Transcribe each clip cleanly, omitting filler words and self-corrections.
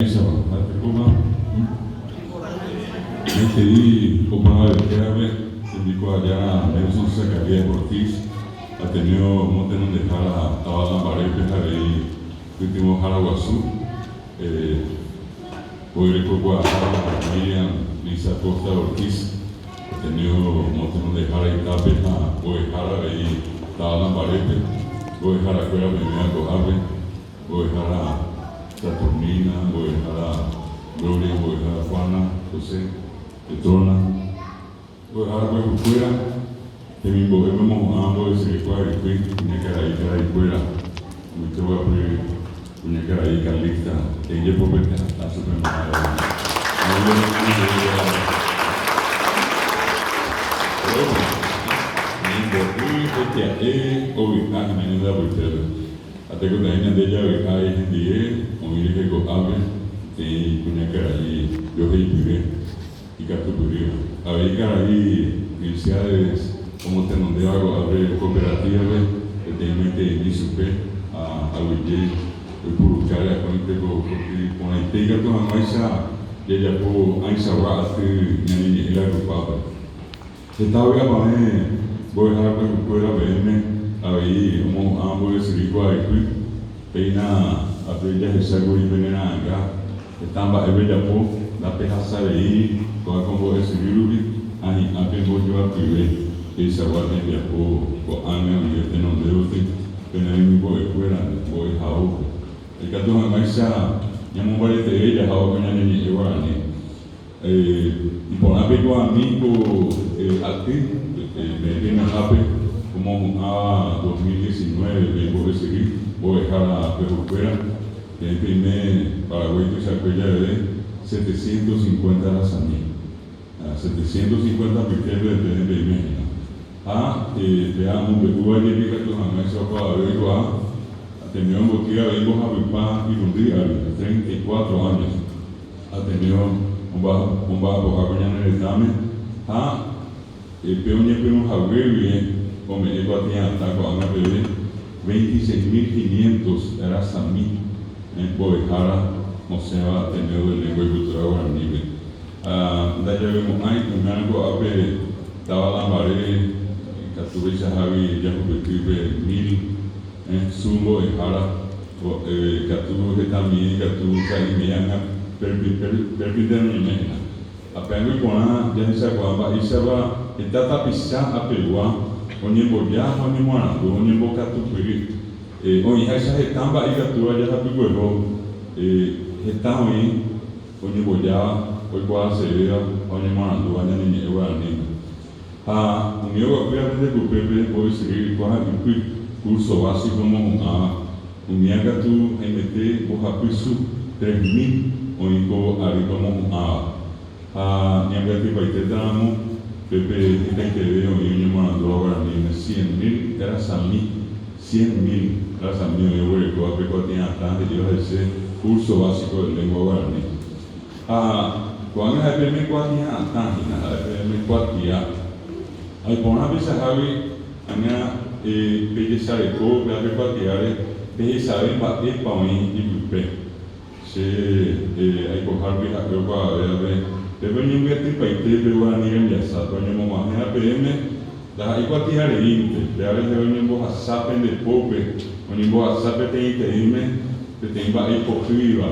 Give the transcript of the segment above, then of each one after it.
Eso, y como se indicó allá Nelson Zacarías Ortiz, ha tenido un montón de jara, estaba la pared, y último jara Guazú, hoy le Guadalajara, Miriam Lisa Costa Ortiz, ha tenido un montón de jara y tapes, hoy jara ahí, estaba la pared, hoy jara fuera primera cojable, hoy jara Saturnina, hoy jara Gloria, hoy jara Juana, José, Petrona, hoy jara fuera, que mi mujer me mojaba de ser cuadro y fui, una cara ahí fuera, mucho voy a poner una cara ahí calista, ella por verte hasta su primera. Até que ainda deja virar em dia, onde ele recordava, tem conhecer aí, eu reviver e capturar. Aí, cara, aí, iniciais, como tem não deu agora, cooperativa, eu tenho muito isso pé, a Luigi, eu por cara, com a inteira, com a mais dia por a ensabar, que nem ele agrupava. Então, eu também vou errar para procurar bem, aí ambos rico aí peina a beja resaguri benena anga estamba ebeja po da pehasa aí como esse virubi aí a pembo joa piwe essa guarda de po anga e tem não deu tem penani bo fuera bo hau e kato mais sa nyamu vale te ella hau kanya ni ewani e por a pego amigo aqui me viene hape como a 2019 vengo a seguir, voy a dejar a Perú fuera, el primer Paraguay que se acuella de 750 razamí, 750 piquetes de México. Veamos, Perú ayer que estos amesos para ver ha tenido un botiga, vengo a Vipá y un día, 34 años, ha tenido un bajo jacoñano en el examen, el peón y el peón jagué bien. Como llegó a tener ataco a una bebé, 26.500 era Samí, en Bojara, no se va a tener de lengua y cultura guaraní. Da ya vemos ahí, un algo a ver, daba la pared, Catuve Chajavi, ya convertirme 1000, Sumo y Jara, Catuve también, Catuve Calimea, permiten mi mena. Apenas con la, ya se acaba, y se va, está tapizada a Perú. Onye boja, onye morango, onye boca tupiri. Onye essa retamba e gatua já rapiguero. Retão aí, onye boja, oi quase seria, onye morango, onye ninguém eu animo. O meu apoio aprender com o Pepe depois seguir com a curso básico como o minha gatu MT o rapisu 3000 onde co ali como minha gatu vai ter damo Pepe tem que ver o menino morando agora mesmo 100.000 era Samí 100.000 era Samí eu vou recordar porque eu tinha tanto de eu receber curso básico de língua guarani quando eu recebi quatro anos recebi 4 anos aí por uma vez a minha pede sareco para ver 4 anos pede saber bater pão em pé se aí por harbi eu vou ver depois eu ia ter para ir para o Anira Miasa, para eu não morrer na PM, da igual que era íntegro, da vez eu não vou saber de pobre, onde vou saber tem interime, que tem baixo porfira,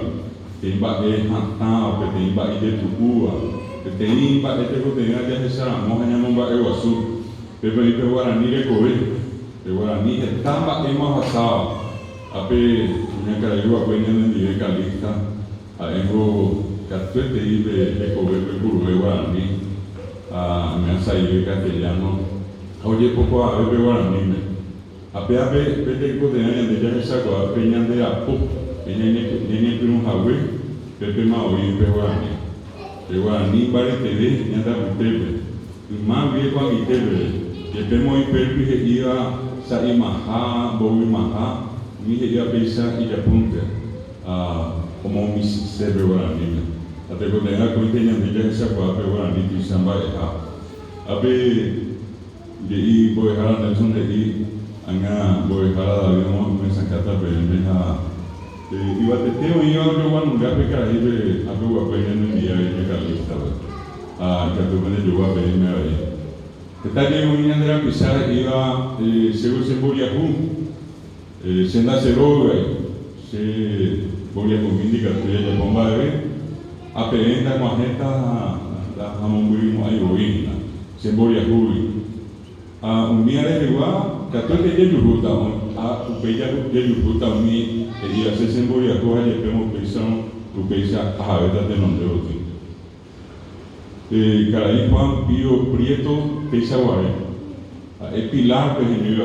tem baixo hantal, que tem baixo de tupua, que tem baixo de coteira de receber, morrer não baixo azul, depois eu vou Anira correr, eu vou Anira tamba em uma sala, ape minha cara eu apanhando de recalista, aí vou Catuete ibe coberto por guaraní, me saí castellano. Oye poco a ver guaraní. Apenas vete que tenía de ya esa cosa, peña de apo, peña ni un jagué, pepe maoí pe guaraní. De guaraní vale tv, ni anda tv. Más bien con mi tv. Que pemo y perpi que iba sa imaja, bobi maja, mi que iba pesa y ya punte. Como mi sebe guaraní. Até quando eu tenho a essa coisa agora nem samba abe de vou errar Nelson de anga vou errar a vida uma começa a catar bem Iba teteo iba yo cuando me ape cara ibe ape guapeña en el día y me calista que tu pone yo guapeña ahí. Esta que un niño de la pisar iba según se volía se nace roga se volía con indicación de bomba de ape entra con agenda la amongurismo ahí ruina se volía un día de igual que todo el día yo gusta un bella de gusta mi e a se sembolia coja e pemo pensão o pensa a verdade de não deu carai Juan Pío Prieto pensa guare é pilar que genio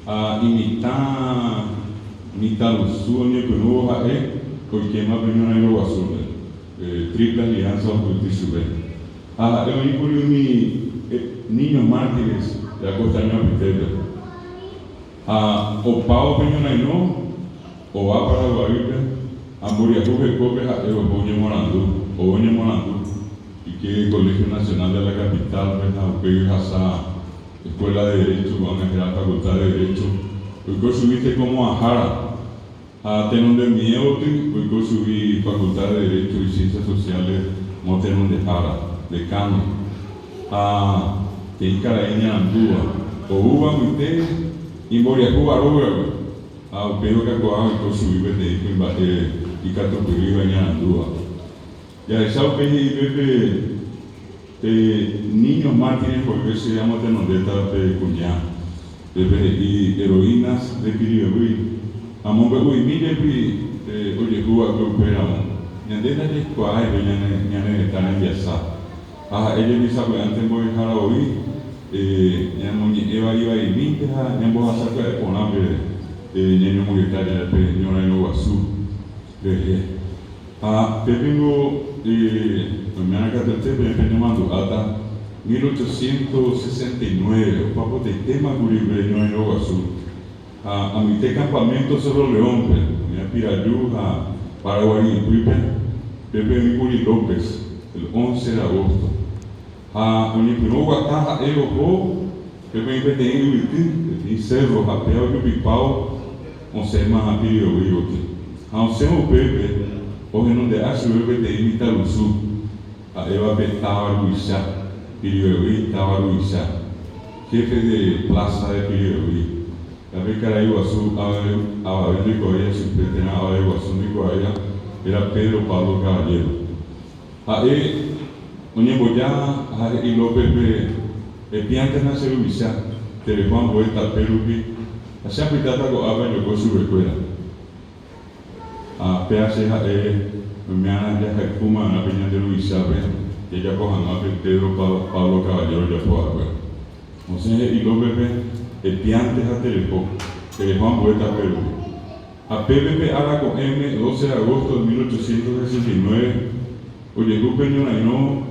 a imitar o sonho que não é porque mais bem não é o assunto tripla aliança o que sube eu incluí mi niños mártires da Costa Rica o Pau Peñonaino o va para Guavipe, a Muriajú que coge a Oñe Morandú, y que el Colegio Nacional de la Capital, pues, a Escuela de Derecho, van a crear Facultad de Derecho, pues subiste como a Jara, a Tenón de Mieoti, pues subí Facultad de Derecho y Ciencias Sociales, no Tenón de Jara, de Cano, a Tencaraíña Andúa, o Uba Muité, y Muriajú Aruga, o pelo que agora eu subi de e Catupiry ganhar duas. E aí só bebe niños mártires porque se llama de nondeta de cuñá, y heroínas de Piribui. Among bebe mire oye Cuba que operamos. Nandeta de quai venha estar em Biasa. Ele me sabe antes vou dejar hoy. Eva iba y minta, vou a sacar de Conambe. Niño Muritaria de Ñora Iguazú. Tengo me han acatado me mando hasta 1869, o papo de tema Curibe Ñora Iguazú. A mi campamento Cerro León, a Pirayú, a Paraguay y Pipe, Pepe Micuri López, el 11 de agosto. A Unipino Guataja, Pepe Micuri y Cerro, a Peo y Pipao. Se llama Piribui aqui. Se o Pepe, porque não de acho o Pepe de imitar o sul. Eu apetava o Ixá, Piribui, Tawaruixá. Jefe de Plaza de Piribui. Também Caraíguaçu, a Vende Coreia, se pretende a Iguaçu de Coreia, era Pedro Paulo Cavalheiro. Aí, onde Boiá, e o Pepe, e Piante nasceu o Ixá, telefone Boeta Perupi. Así apitata ko apa yo ko sube escuela. PHE me han ya Kuma na peña de Luis Sabe, que ya cojan a Pedro Pablo Caballero ya fue agua. Entonces y lo bebé el piante a telepo, Juan Poeta Perú. A PPP ahora con M 12 de agosto de 1869, oye tú peño no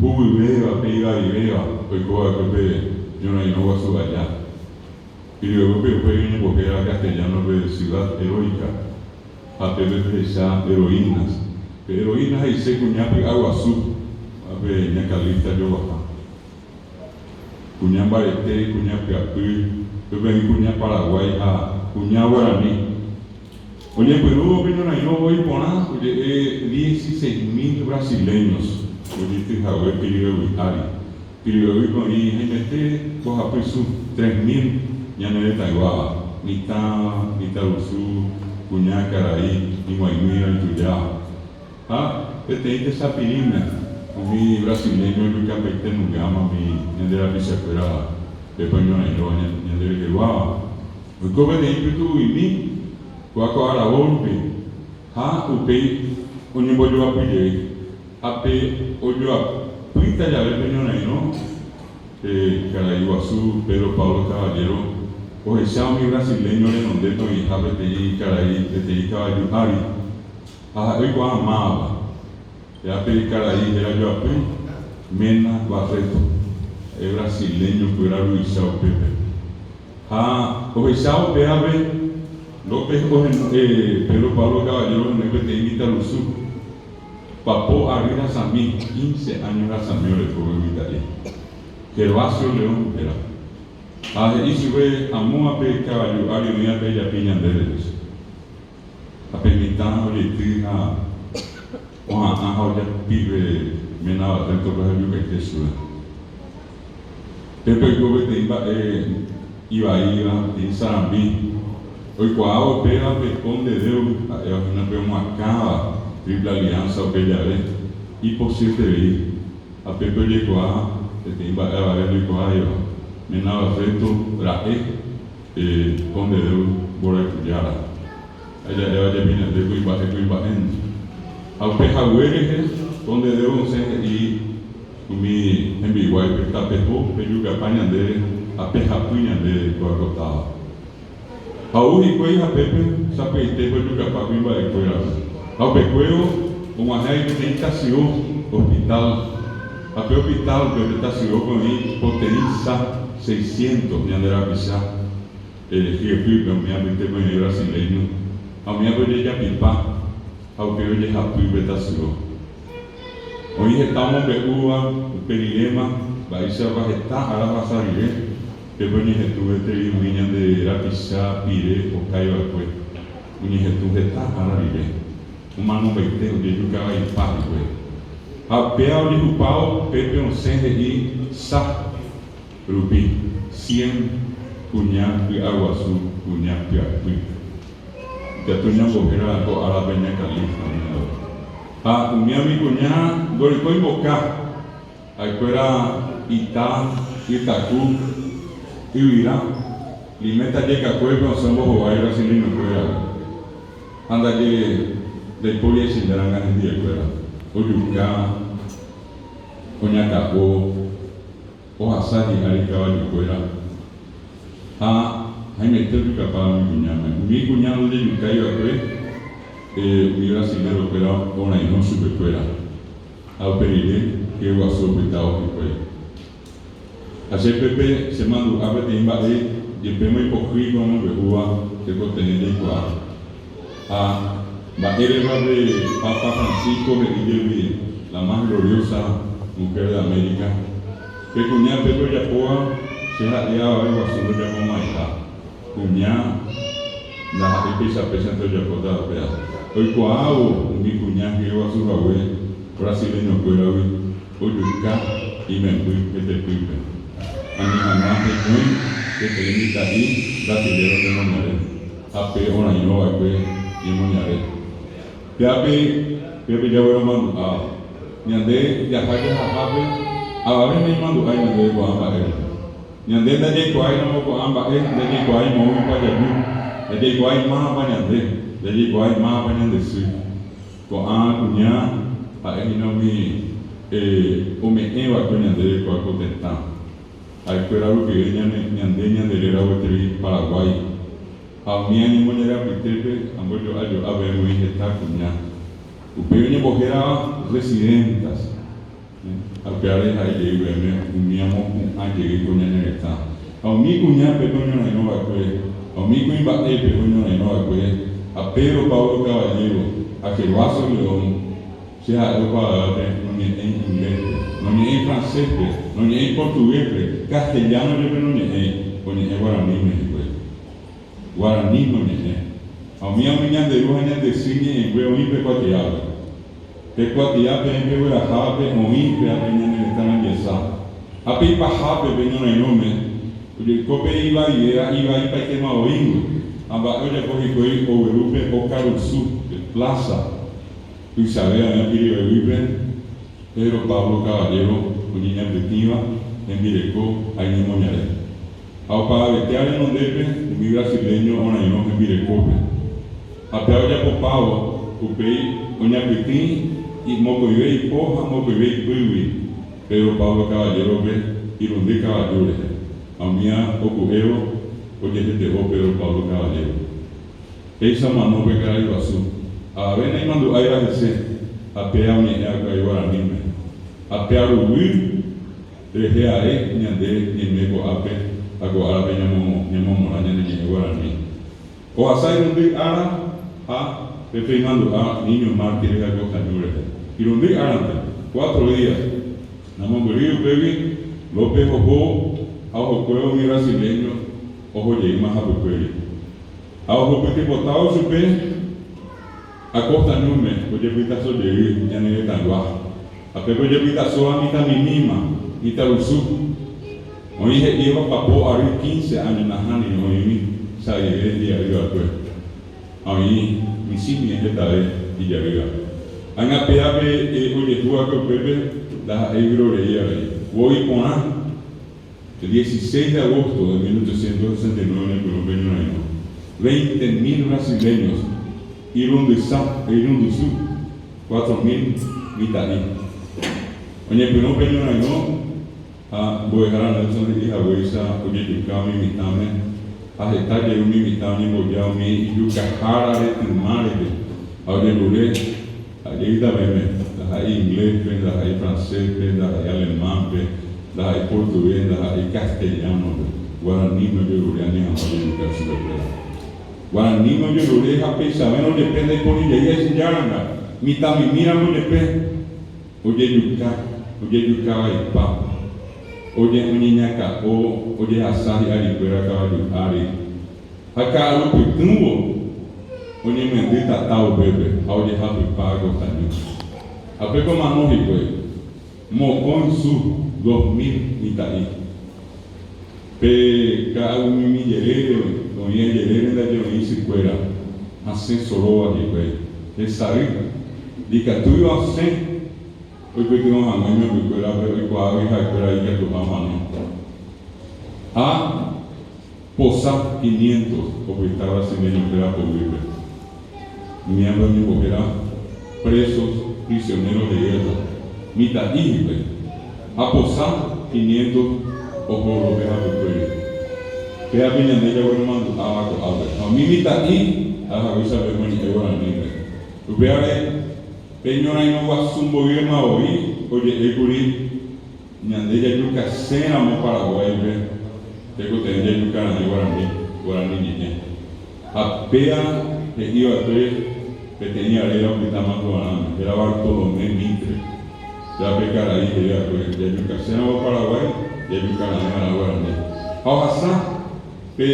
hubo y beba, pega y beba, pues coa Pepe yo no va a subir allá. Y luego Pepe porque era castellano de ciudad heroica, a Pepe ya heroínas, heroínas y se cuñape Aguazú, a ver Ñacalista yo baja, cuñá Barete, cuñá Piapí, Pepe cuñá Paraguay, a cuñá Guaraní. Oye, Perú, no voy a poner, oye, 16.000 brasileños, oye, este Javier Piribui con INT, coja preso 3.000. Ya no es Taiwán, Nita Usu, Cuñá, Caraí, Iguaimira, Tuyá. Este es esa pirina, mi brasileño, yo que apete no gama, mi de la bisacuera, de Pañona y Roña, de que guava. O cobre de ímpetu y mi, guaco a la golpe, upei, un bollo a pille, ape, oyo a pita ya de Pañona y no, Caraí, Guazú, Pedro Pablo Caballero. O ese mi brasileño le non detto i habete Caraí, te caballo Ari. Eu igual amava. E a pele Caraí era eu ape, Mena Barreto. É brasileño que era Luisao Pepe. O Luisao Pepe, López Pedro Pablo Caballero no te imita lo su. Papó arriba Samí, 15 años a Samí le puedo imitar. Gervasio León era. Isso foi a mão a pe caballo, a minha pele a pinha deles. apelmitão de na a roda pibe menor tanto para o que é isso depois que eu tenho Ibaíba em Sarambi o qual pela pecom de Deus eu não vejo uma cava triple aliança o pelhare e possível a pepe de qual tem Ibaíba de qual eu menor feito rae com de Deus por cuidar ela já vinha de Ibaíba ao Pejahuere, onde deu um centro e me embiguai para tapetou, pediu a panha dele, a perrapunha dele para cortar. Ao Ricoei a Pepe, sapeitei para o capaz de embaixo. Ao Pecoeu, uma regra de Itaciô, hospital, a hospital de Itaciô com ele, potência 600, me andará a pisar, ele fui para minha vida banheiro brasileiro, a minha vida de Apipá. Ao período de Rapi Betaciô. Hoje retamos o perilema, vai ser varretar a lavassaria, depois de retuve entre o vinha de Rapissá, Pire, o Caio Aque, o retuve retar a lavassaria. Uma não vai ter o de Jucava e Párrico. A pé de Rupau, Pepe um cento e Sá, Rubi, 100, Cunhaque, Aguaçu, Cunhaque, Aque. Que tu não correrá a la peña califa. O meu amigo nha goricou em boca. A escola Itacu, Iuirá, limita de cacoe com samba roai brasileiro coera. Anda de polia sindaranga de escola. O Jucá, o Nhacacô, o Hassadi Aricava de coera. Aí meteu de capaz mi cuñado de Yucayo mi brasileiro que era una y no superfuera ao perilé que eu assou pitao que foi a CPP se mandou a ver em base de pema e pouquinho como rua que contém de igual a bater de Papa Francisco de la más gloriosa mujer de América que cuñado Pedro Yapoa se hallaba algo azul de como maitá cunhá na repisa pensando de acordar pé. O qual o mi cunhá que eu azulawe brasileiro coirawe o juca e membui que te pipe. Animana que muito que te limita aí brasileiro que não mare. A pé ora ino a pé e monare. Pepe já vai mando a nyande já faz a rabe a ver nem mando aí na do amare. Nyande da de quai não ko amba da de quai mo pa da de quai ma pa nyande da de quai ma pa nyande su ko a kunya a eno mi o me eva ko nyande ko ko tenta ai ko ra que nyande era o tri Paraguai a minha ni monera pitepe ambojo ajo ave mo heta kunya o peña bojera residentas al peare hai de IBM uniamo anche che con energia ao mi cunha pe con non no a que ao mi cunha bate pe con non no a que a Pedro Paulo Cavaliero a que vaso leão se ha do para non è in inglese non è in francese non è in portoghese castellano de non è con è guarani me guarani non è ao mi amiga de roja de cine en quel un pe quatriato pe quatia pe pe ora habe moin pe a peña ne están yesa a pe pa habe pe no nome de cope iba y pa tema oingo aba ole ko hikoi o Europe o Carusu de plaza tu sabia na piri vive pero Pablo Caballero uniña activa en Mireco aí ni moñare ao para veteare non deve mi brasileño ona no en Mireco a pe olla po Paulo o pe oña pitin y mocoibei porra, mocoibei piwi, pero Pablo Caballero y donde Caballero, a minha ocorreu, porque ele derrubou Pedro Pablo Caballero. Essa manou para Caraíbaçu. A vena aí mandou aí agradecer, a pé a minha Guarani, a pé a Rui, de reae, nhande, nhemego a pé, agora vem a mamorá, nhande, Guarani. O açaí não tem ara, a Pepe mandou a ninho marque de gago canure. Y donde antes, 4 días, namo guriu pevi, López Jojó, a Jocueo mi brasileño, ojo llegué más a Pepe. A ojo que botado su pe, Acosta nume, oye pita so de ya ne tangwa. Ape oye pita so a mita minima, mita usu. Oye iba papo ari 15 años na hani oye sa ye dia riba pues. Oye misimi esta vez y ya riba. Anga peabe oye tua que pepe la ebro de ella. Voy con el 16 de agosto de 1869 en el Peruano, 20.000 brasileños Irundusu, 4.000 mitad. Oye, pero no peño a Boejara Nelson y a Boesa, oye, Yucami, mitame, a detalle un mitame, Boyami, Yucajara de Timare, a oye, Lure, a Yeida Beme, la hay inglés, la hay francés, la hay alemán, la hay portugués, la hay castellano, guaraní, no yo Lure, ni a María Guaraní no yo Lure, a pesar, menos depende por ella, y es Yaranga, mitame, mira, no depende, oye, Yucaba y Pa. Oye Uñiñaca o oye Asahi Aricuera Caballo Ari. Acá lo que tuvo, oye Mendita Tau Bebe, oye Happy Pago también. Apeco Manoji pues, Mocón Su 2000 Itaí. Pe cada un millero, oye Yerere da yo hice cuera, hace solo aquí pues. Es saber, dica tú yo hace. Hoy que tengo a mí me recuerda ver cuál es la que hay que tomar mano. A posar 500 porque estaba brasileño que era pobre. Miembros de mi era presos, prisioneros de guerra. Mitad ígibe. A posar 500 ojos lo que era pobre. Que a mí me ella bueno mando a mí mitad y a la visa de mí que bueno ni. Ubeare Peñora y no va a un gobierno hoy, oye, el curí, ñandella yuca cena mo Paraguay, tengo que tener yuca en guaraní, niña. Apea que iba a ver que tenía arena que estaba más guaraní, era Bartolomé Mitre, ya pecar ahí, ya yuca cena mo Paraguay, ya yuca en guaraní. Ahora que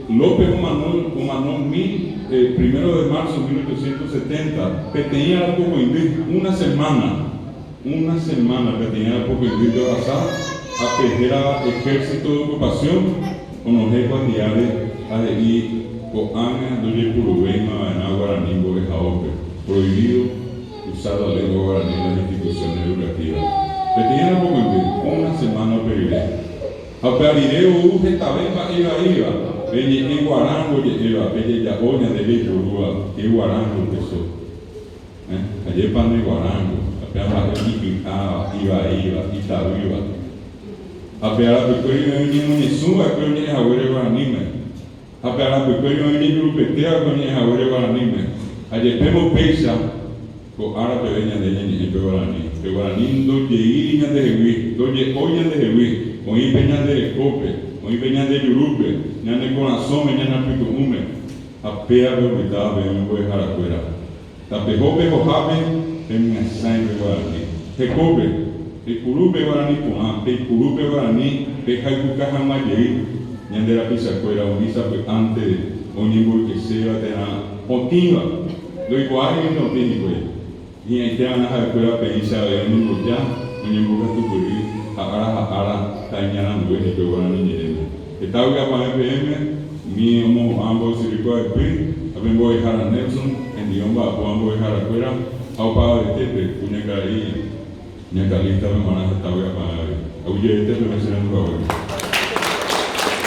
López Humanón 1 de marzo de 1870, que tenía poco indígena, una semana que tenía poco indígena de pasar a que era ejército de ocupación con los jefes diarios a ir con años de Purubema en guaraní de Jaope, prohibido usar la lengua guaraní en las instituciones educativas. Que tenía poco indígena, una semana pediré. A pediré uje tabemba iba. Venye en guarango lleva, venye ya oña de lecho, que guarango que so. Ayer pan de guarango, apenas iba, itabiba. Apenas pequeño venye en suba, que venye a huele guaranime. Apenas pequeño venye grupetea, que venye a huele guaranime. Ayer pemo pesa, con árabe venye de ella ni guaraní. Que guaraní doye iriña de jeví, doye oña de jeví, con peña de escope. Hoy venían de Yurupe, ya en el corazón, venían al pico húmedo. Apea de humildad, ven, voy a dejar afuera. Tapejope, jojape, en mi sangre guaraní. Tecope, el curupe guaraní, puan, el curupe guaraní, el jaicuca jamayei, ya de la pizza afuera, unisa antes de un que se va a tener, continua. Lo igual es no tiene, güey. Y ahí te van a dejar afuera, penisa, de un nimbo ya, un nimbo que tu curí, ahora, tañana, no es que guaraní. Está hoy para FM, mi ambos se recuerda el PRI, también voy a dejar a Nelson, en Diomba, voy a dejar a Cuera, a Pablo de Tepe, Puñacalí, Ñacalista, me van a estar hoy para Auye de Tepe, me serán favor.